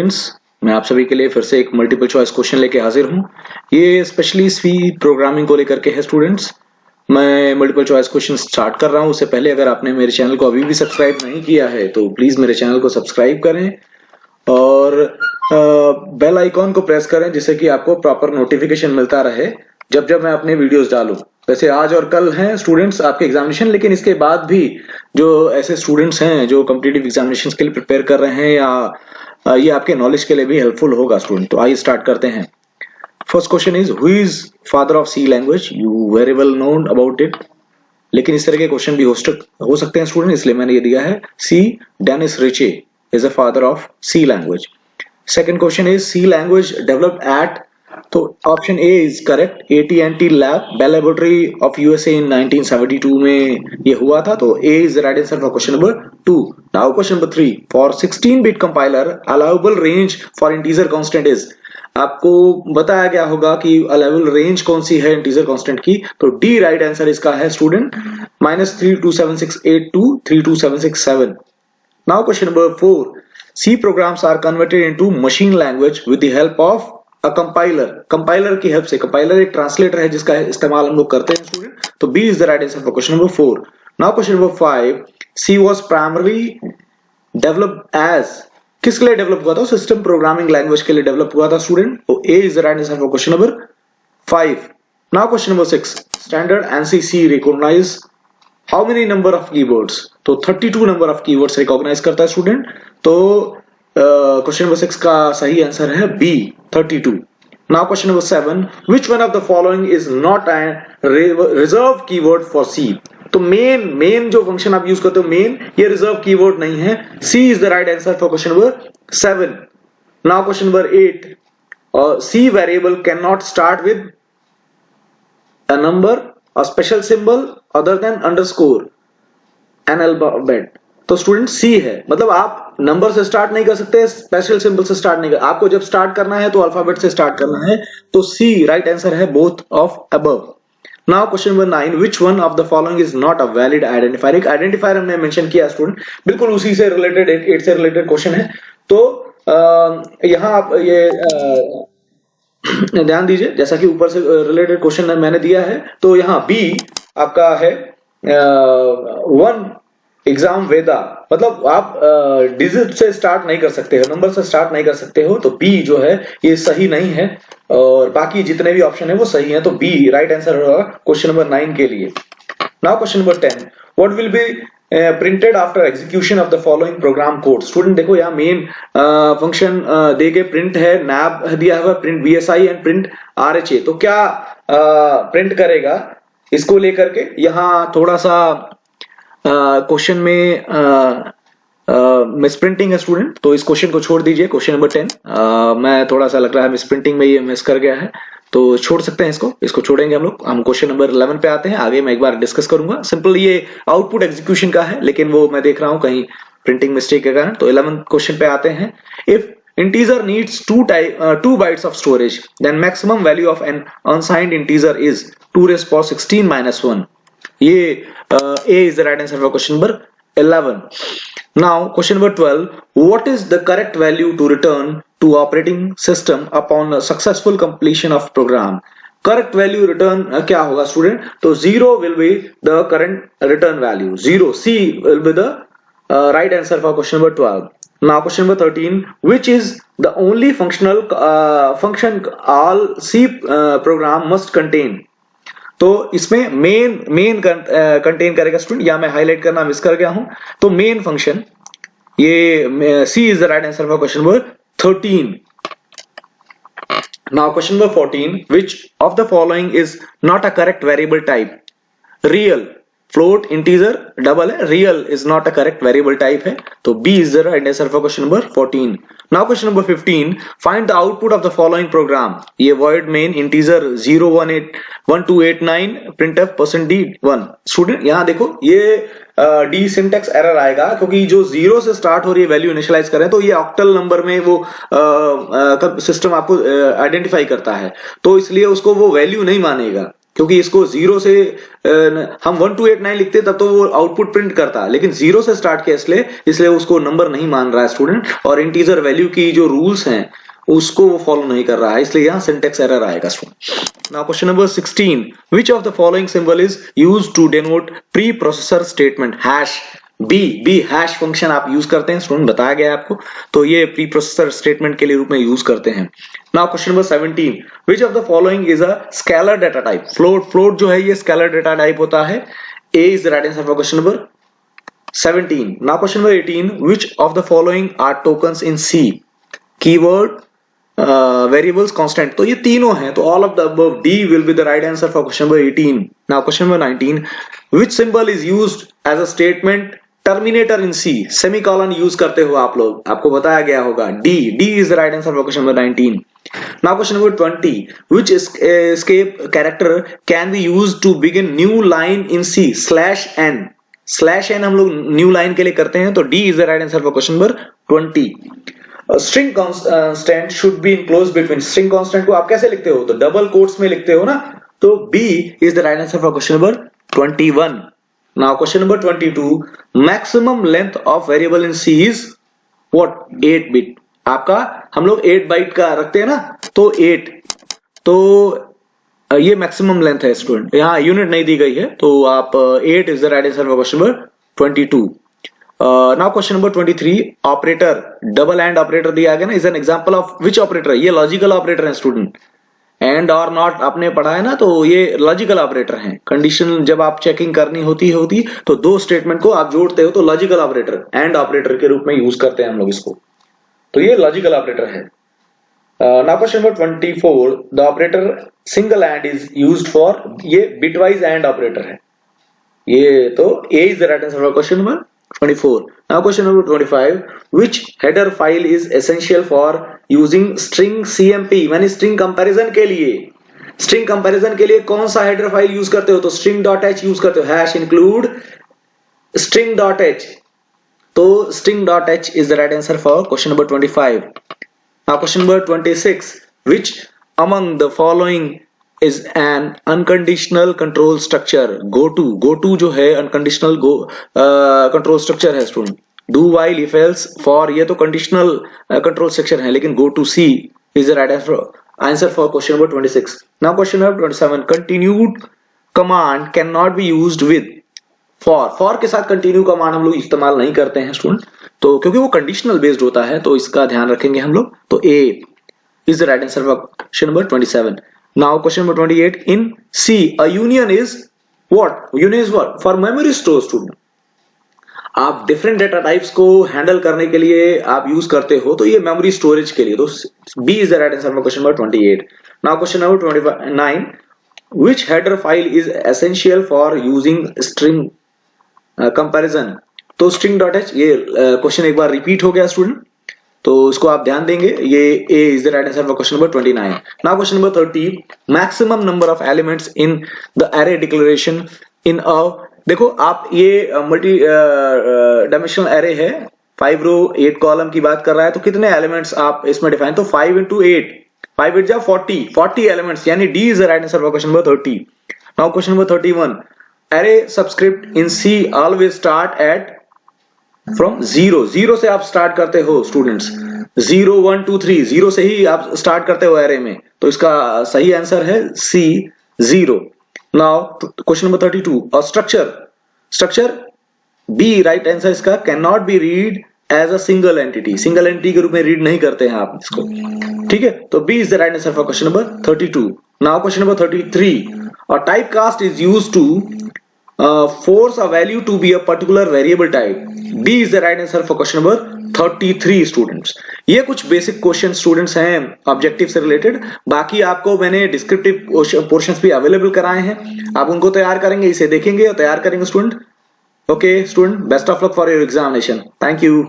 Students, मैं आप सभी के लिए फिर से एक मल्टीपल चॉइस क्वेश्चन लेके हाजिर हूँ। ये स्पेशली सी प्रोग्रामिंग को लेकर के है स्टूडेंट्स। मैं मल्टीपल चॉइस क्वेश्चन स्टार्ट कर रहा हूँ। उससे पहले अगर आपने मेरे चैनल को अभी भी सब्सक्राइब नहीं किया है तो प्लीज मेरे चैनल को सब्सक्राइब करें और बेल आइकॉन को प्रेस करें जिससे कि आपको प्रॉपर नोटिफिकेशन मिलता रहे जब जब मैं अपने वीडियोस डालूं। वैसे आज और कल हैं स्टूडेंट्स आपके एग्जामिनेशन, लेकिन इसके बाद भी जो ऐसे स्टूडेंट्स हैं जो कॉम्पिटिटिव एग्जामिनेशन के लिए प्रिपेयर कर रहे हैं या ये आपके नॉलेज के लिए भी हेल्पफुल होगा स्टूडेंट। तो आइए स्टार्ट करते हैं। First question is who is father of C language? You very well known about it, लेकिन इस तरह के क्वेश्चन भी हो सकते हैं स्टूडेंट, इसलिए मैंने ये दिया है। C Dennis Ritchie is a father of C language. Second question is C language developed at, तो option A is correct, AT&T lab Bell Laboratory of USA in 1972 में ये हुआ था, तो A is the right answer for question number 2. Now question number 3, for 16-bit compiler allowable range for integer constant is, आपको बताया गया होगा कि allowable range कौन सी है integer constant की, तो D right answer इसका है student, -32768 to 32767. Now question number 4. C programs are converted into machine language with the help of a compiler. Compiler की help से, compiler एक translator है जिसका इस्तेमाल हम लोग करते हैं स्टूडेंट, तो B is the right answer for question number 4. Now question number 5. C was primarily developed as, किसके लिए डेवलप हुआ था? सिस्टम प्रोग्रामिंग लैंग्वेज के लिए डेवलप हुआ था स्टूडेंट, तो A is the right answer for question number 5. Now question number 6. Standard ANSI C recognize how many number of keywords? तो 32 नंबर ऑफ कीवर्ड्स रिकॉग्नाइज करता है स्टूडेंट, तो क्वेश्चन नंबर 6 का सही आंसर है B 32. Now question number 7. Which one of the following is not an reserved keyword for C? तो मेन जो फंक्शन आप यूज करते हो मेन, ये रिजर्व कीवर्ड नहीं है. C is the right answer for question number 7. Now question number 8. C variable can not start with a number, a special symbol other than underscore, an alphabet. तो student सी है, मतलब आप number से start नहीं कर सकते, स्पेशल सिंबल से start नहीं कर, आपको जब स्टार्ट करना है तो अल्फाबेट से स्टार्ट करना है, तो सी राइट आंसर है both of above. Now question number 9. Which one of the following is not a valid identifier? एक आइडेंटिफायर हमने मेंशन किया स्टूडेंट, बिल्कुल उसी से रिलेटेड 8 से रिलेटेड क्वेश्चन है, तो यहां आप ये ध्यान दीजिए, जैसा कि ऊपर से रिलेटेड क्वेश्चन मैंने दिया है, तो यहाँ बी आपका है वन एग्जाम वेदा, मतलब आप डिजिट से स्टार्ट नहीं कर सकते हो, नंबर से स्टार्ट नहीं कर सकते हो, तो बी जो है ये सही नहीं है और बाकी जितने भी ऑप्शन है वो सही है, तो बी राइट आंसर होगा क्वेश्चन नंबर 9 के लिए. Now question number 10. What will be printed after execution of the following program code? Student देखो यहाँ मेन फंक्शन दे के प्रिंट है, नैब दिया हुआ, print BSI and print RHA, तो क्या प्रिंट करेगा इसको लेकर के यहाँ थोड़ा सा क्वेश्चन में मिसप्रिंटिंग है स्टूडेंट, तो इस क्वेश्चन को छोड़ दीजिए. क्वेश्चन नंबर 10 मैं थोड़ा सा लग रहा है मिसप्रिंटिंग में ये मिस कर गया है, तो छोड़ सकते हैं इसको छोड़ेंगे हम लोग. हम क्वेश्चन नंबर 11 पे आते हैं, आगे मैं एक बार डिस्कस करूंगा. सिंपल ये आउटपुट एग्जीक्यूशन का है, लेकिन वो मैं देख रहा हूं कहीं प्रिंटिंग मिस्टेक के कारण. तो 11 क्वेश्चन पे आते हैं. If integer needs 2 bytes of storage, then maximum value of an unsigned integer is 2 raised power 16 minus 1. ये A is the right answer for question number 11. Now question number 12. What is the correct value to return to operating system upon a successful completion of program? Correct value return क्या होगा student? तो 0 will be the current return value. 0 C will be the right answer for question number 12. Now question number 13. Which is the only function all C program must contain? तो इसमें main contain करेगा student, या मैं highlight करना miss कर गया हूं, तो मेन फंक्शन ये C is the right answer for question number 13. Now question number 14. Which of the following is not a correct variable type? Real, float, integer, double है, real is not a correct variable type है, तो B is the right answer for question number 14. Now question number 15. Find the output of the following program. ये void main integer 0181289 printf %d1. Student यहाँ देखो ये D syntax error आएगा, क्योंकि जो 0 से स्टार्ट हो रही है वैल्यू इनिशियलाइज कर रहे हैं, तो ये ऑक्टल नंबर में वो सिस्टम आपको आइडेंटिफाई करता है, तो इसलिए उसको वो वैल्यू नहीं मानेगा. क्योंकि इसको 0 से हम 1 to 8 9 लिखते तब तो वो आउटपुट प्रिंट करता, लेकिन 0 से स्टार्ट किया इसलिए उसको नंबर नहीं मान रहा है स्टूडेंट, और इंटीजर वैल्यू की जो रूल्स हैं उसको वो फॉलो नहीं कर रहा है, इसलिए यहाँ सिंटेक्स एरर आएगा student. Now question number 16, which of the following symbol is used to denote preprocessor statement? Hash B hash function आप यूज करते हैं स्टूडेंट, बताया गया है आपको, तो ये प्री प्रोसेसर स्टेटमेंट के लिए रूप में यूज करते हैं। Now question number 17, which of the following is a scalar data type? Float जो है ये स्केलर डेटा टाइप होता है। A is the right answer for question number 17। Now question number 18, which of the following are tokens in C? Keyword, variables, constant, तो ये तीनों हैं, तो all of the above D will be the right answer for question number 18। Now question number 19, which symbol is used as a statement terminator in C? Semicolon use करते हो आप लोग, आपको बताया गया होगा, D is the right answer for question number 19। Now question number 20, which escape character can be used to begin new line in C? /n हम लोग न्यू लाइन के लिए करते हैं, तो D is the right answer for question number 20। String constant should be enclosed between, string constant को आप कैसे लिखते हो? तो डबल कोट्स में लिखते हो ना, तो B is the right answer for question number 21। Now question number 22, maximum length of variable in C is what? 8 bit. आपका हम लोग 8 बाइट का रखते हैं ना, तो 8, तो ये मैक्सिमम लेंथ है स्टूडेंट, यहाँ यूनिट नहीं दी गई है, तो आप 8 is the right answer for question number 22। Now question number 23, operator, double and operator दिया गया ना, is an example of which operator? ये लॉजिकल ऑपरेटर है स्टूडेंट, एंड और नॉट आपने पढ़ा है ना, तो ये लॉजिकल ऑपरेटर हैं। कंडीशन जब आप चेकिंग करनी होती तो दो स्टेटमेंट को आप जोड़ते हो, तो लॉजिकल ऑपरेटर एंड ऑपरेटर के रूप में यूज करते हैं हम लोग इसको, तो ये लॉजिकल ऑपरेटर है। Now question number 24, the operator single and is used for, ये बिटवाइज एंड ऑपरेटर है, ये तो A is the right answer for question number 24. Now question number 25. Which header file is essential for using string CMP? मैंने string comparison के लिए कौन सा header file use करते हो? तो string.h यूज करते हो, hash include string.h, तो string.h is the right answer for question number 25. Now question number 26. Which among the following is an unconditional control structure? go to जो है unconditional control structure है student. do while if else for ये तो conditional control structure है, लेकिन go to C is the right answer for question number 26. Now question number 27. continued command cannot be used with for के साथ continue command हम लोग इस्तेमाल नहीं करते हैं स्टूडेंट, तो क्योंकि वो conditional based होता है, तो इसका ध्यान रखेंगे हम लोग, तो A is the right answer for question number 27. Now question number 28. In C, a union is what? Union is what? For memory store student. आप डिफरेंट डेटा टाइप्स को हैंडल करने के लिए आप यूज करते हो, तो ये मेमोरी स्टोरेज के लिए, तो B is the right answer for question number 28. Now question number 29. Which header file is essential for using string comparison? तो string.h, ये क्वेश्चन एक बार रिपीट हो गया स्टूडेंट, तो इसको आप ध्यान देंगे, ये A is the right answer for question number 29. Now question number 30. Maximum number of elements in the array declaration in a, देखो आप ये मल्टी डायमेंशनल एरे है, 5 रो 8 कॉलम की बात कर रहा है, तो कितने एलिमेंट्स आप इसमें डिफाइन, तो 5 into 8, 5 8 जा 40 एलिमेंट्स, यानी D is the right answer for question number 30. Now question number 31. Array subscript in C always start at from 0 से आप स्टार्ट करते हो स्टूडेंट्स, 0 1 2 3 0 से ही आप स्टार्ट करते हो एरे में, तो इसका सही आंसर है C 0. Now question number 32. और स्ट्रक्चर B राइट आंसर इसका, can not be read as a single entity के रूप में रीड नहीं करते हैं आप इसको, ठीक है, तो B is the right answer for question number 32. Now question number 33. और type cast is use to force a value to be a particular variable type. D is the right answer for question number 33 students. ये कुछ basic question students हैं objective से related, बाकी आपको मैंने descriptive portions भी available कराए हैं, आप उनको तैयार करेंगे, इसे देखेंगे और तैयार करेंगे student. Okay student, best of luck for your examination. Thank you.